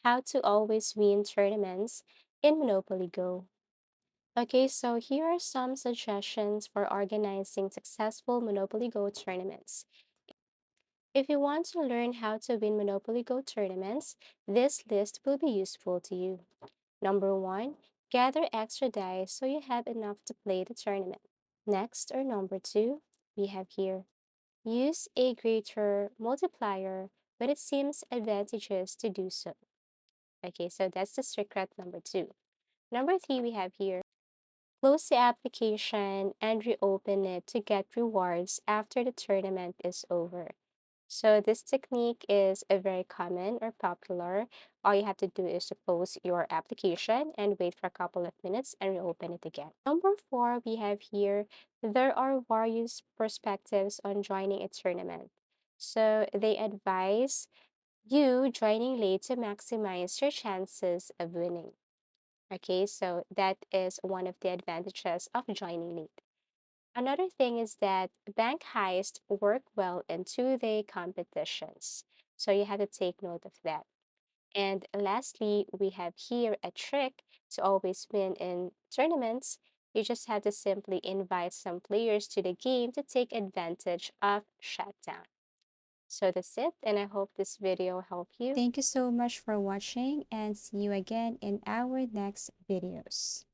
how to always win tournaments in Monopoly Go. Okay, so here are some suggestions for organizing successful Monopoly Go tournaments. If you want to learn how to win Monopoly Go tournaments, this list will be useful to you. Number one, gather extra dice so you have enough to play the tournament. Next, or number two, we have here, use a greater multiplier when it seems advantageous to do so. Okay, so that's the secret number two. Number three, we have here, close the application and reopen it to get rewards after the tournament is over. So this technique is a very common or popular. All you have to do is to close your application and wait for a couple of minutes and reopen it again. Number four, we have here, there are various perspectives on joining a tournament. So they advise you joining late to maximize your chances of winning. Okay, so that is one of the advantages of joining late. Another thing is that bank heists work well in two-day competitions. So you have to take note of that. And lastly, we have here a trick to always win in tournaments. You just have to simply invite some players to the game to take advantage of shutdown. So that's it, and I hope this video helped you. Thank you so much for watching and see you again in our next videos.